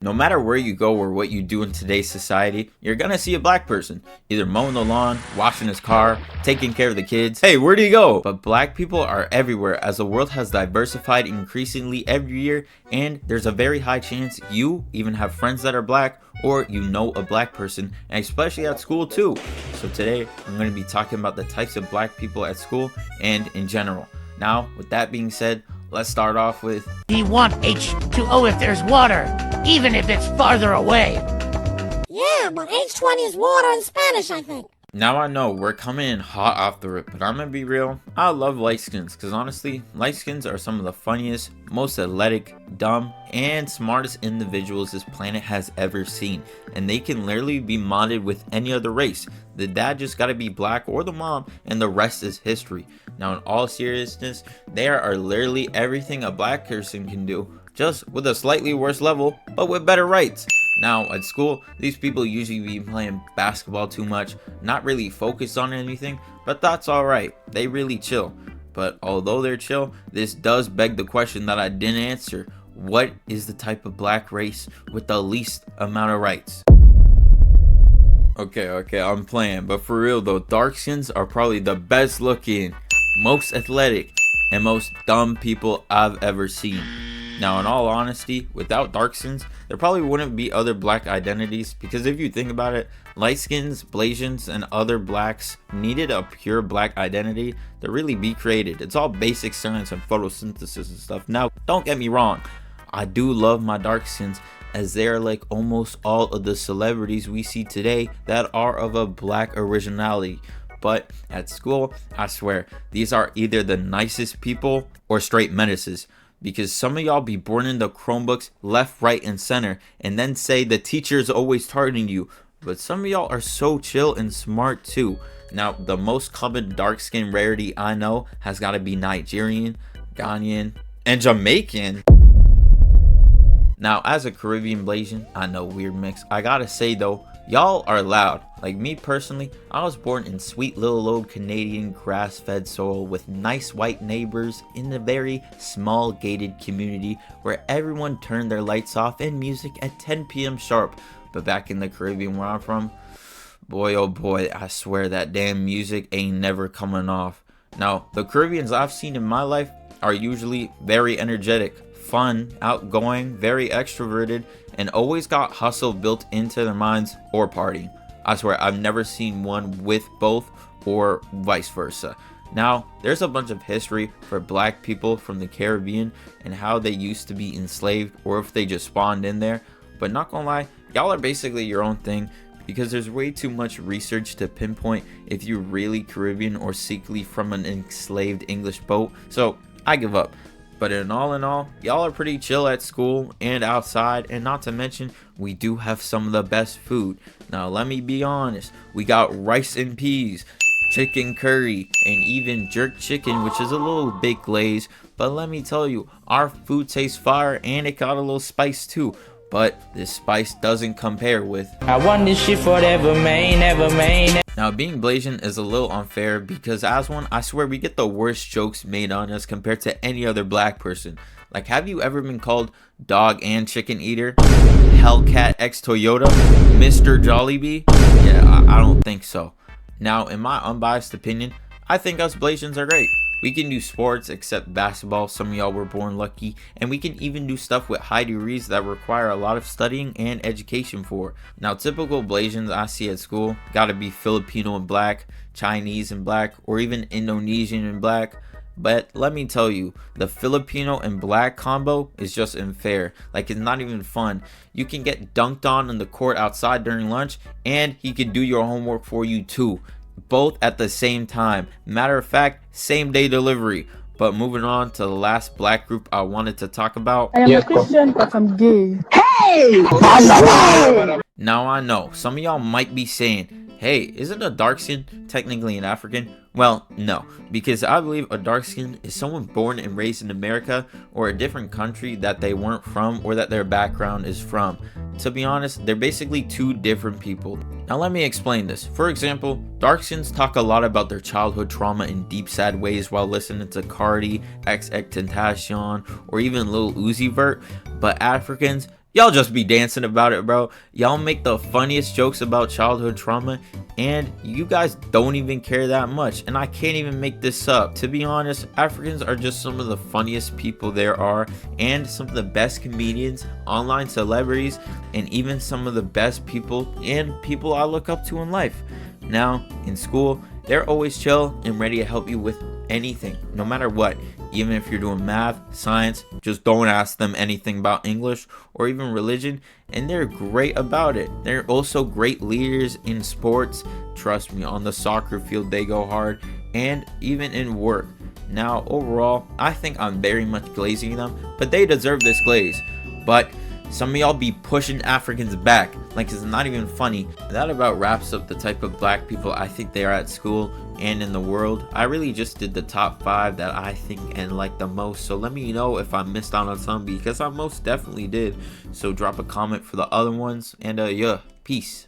No matter where you go or what you do in today's society, you're gonna see a black person, either mowing the lawn, washing his car, taking care of the kids. Hey, where do you go? But black people are everywhere as the world has diversified increasingly every year, and there's a very high chance you even have friends that are black or you know a black person, and especially at school too. So today, I'm gonna be talking about the types of black people at school and in general. Now, with that being said, let's start off with, We want H2O if there's water, even if it's farther away. Yeah, but H20 is water in Spanish, I think. now I know we're coming in hot off the rip, but I'm gonna be real. I love light skins because honestly, light skins are some of the funniest, most athletic, dumb, and smartest individuals this planet has ever seen. And they can literally be modded with any other race. The dad just gotta be black or the mom, and the rest is history. Now, in all seriousness, they are literally everything a black person can do, just with a slightly worse level, but with better rights. Now, at school, these people usually be playing basketball too much, not really focused on anything, but that's alright, they really chill. But although they're chill, this does beg the question that I didn't answer. What is the type of black race with the least amount of rights? Okay, I'm playing, but for real though, Darkskins are probably the best looking, most athletic, and most dumb people I've ever seen. Now, in all honesty, without Darkskins, there probably wouldn't be other black identities, because if you think about it, lightskins, Blazians, and other blacks needed a pure black identity to really be created. It's all basic science and photosynthesis and stuff. Now, don't get me wrong, I do love my Darkskins, as they are like almost all of the celebrities we see today that are of a black originality. But at school, I swear, these are either the nicest people or straight menaces. Because some of y'all be born in the Chromebooks left, right, and center, and then say the teacher is always targeting you. But some of y'all are so chill and smart too. Now, the most common dark skin rarity I know has got to be Nigerian, Ghanaian, and Jamaican. Now, as a Caribbean Blazian, I know, weird mix, I gotta say though, y'all are loud. Like me personally, I was born in sweet little old Canadian grass-fed soil with nice white neighbors in a very small gated community where everyone turned their lights off and music at 10 p.m. sharp. But back in the Caribbean where I'm from, boy oh boy, I swear that damn music ain't never coming off. Now, the Caribbeans I've seen in my life are usually very energetic, fun, outgoing, very extroverted, and always got hustle built into their minds or partying. I swear I've never seen one with both or vice versa. Now, there's a bunch of history for black people from the Caribbean and how they used to be enslaved or if they just spawned in there, but not gonna lie, y'all are basically your own thing because there's way too much research to pinpoint if you're really Caribbean or secretly from an enslaved English boat, so I give up. But in all, y'all are pretty chill at school and outside, and not to mention, we do have some of the best food. Now, let me be honest, we got rice and peas, chicken curry, and even jerk chicken, which is a little bit glazed. But let me tell you, our food tastes fire, and it got a little spice too. But this spice doesn't compare with I want this shit forever, man, ever, man. Now, being Blazian is a little unfair because as one, I swear we get the worst jokes made on us compared to any other black person. Like, have you ever been called dog and chicken eater, Hellcat X Toyota, Mr. Jollibee? Yeah, I don't think so. Now, in my unbiased opinion, I think us Blazians are great. We can do sports except basketball, some of y'all were born lucky, and we can even do stuff with high degrees that require a lot of studying and education for. Now, typical Blazians I see at school gotta be Filipino and black, Chinese and black, or even Indonesian and black. But let me tell you, the Filipino and black combo is just unfair. Like, it's not even fun. You can get dunked on in the court outside during lunch, and he can do your homework for you too. Both at the same time. Matter of fact, same day delivery. But moving on to the last black group I wanted to talk about. I am a Christian, but I'm gay. Now I know, some of y'all might be saying, hey, isn't a dark skin technically an African? Well, no, because I believe a dark skin is someone born and raised in America or a different country that they weren't from or that their background is from. To be honest, they're basically two different people. Now let me explain this. For example, Darkskins talk a lot about their childhood trauma in deep sad ways while listening to Cardi, XXXTentacion, or even Lil Uzi Vert, but Africans Y'all just be dancing about it, bro. Y'all make the funniest jokes about childhood trauma, and you guys don't even care that much. And I can't even make this up. To be honest, Africans are just some of the funniest people there are, and some of the best comedians, online celebrities, and even some of the best people and people I look up to in life. Now, in school, they're always chill and ready to help you with anything, no matter what. Even if you're doing math, science, just don't ask them anything about English or even religion, and they're great about it. They're also great leaders in sports. Trust me, on the soccer field they go hard, and even in work. Now, overall, I think I'm very much glazing them, but they deserve this glaze. But some of y'all be pushing Africans back like it's not even funny. That about wraps up the type of black people I think they are at school and in the world. I really just did the top 5 that I think and like the most, so let me know if I missed out on some, because I most definitely did. So drop a comment for the other ones, and yeah, peace.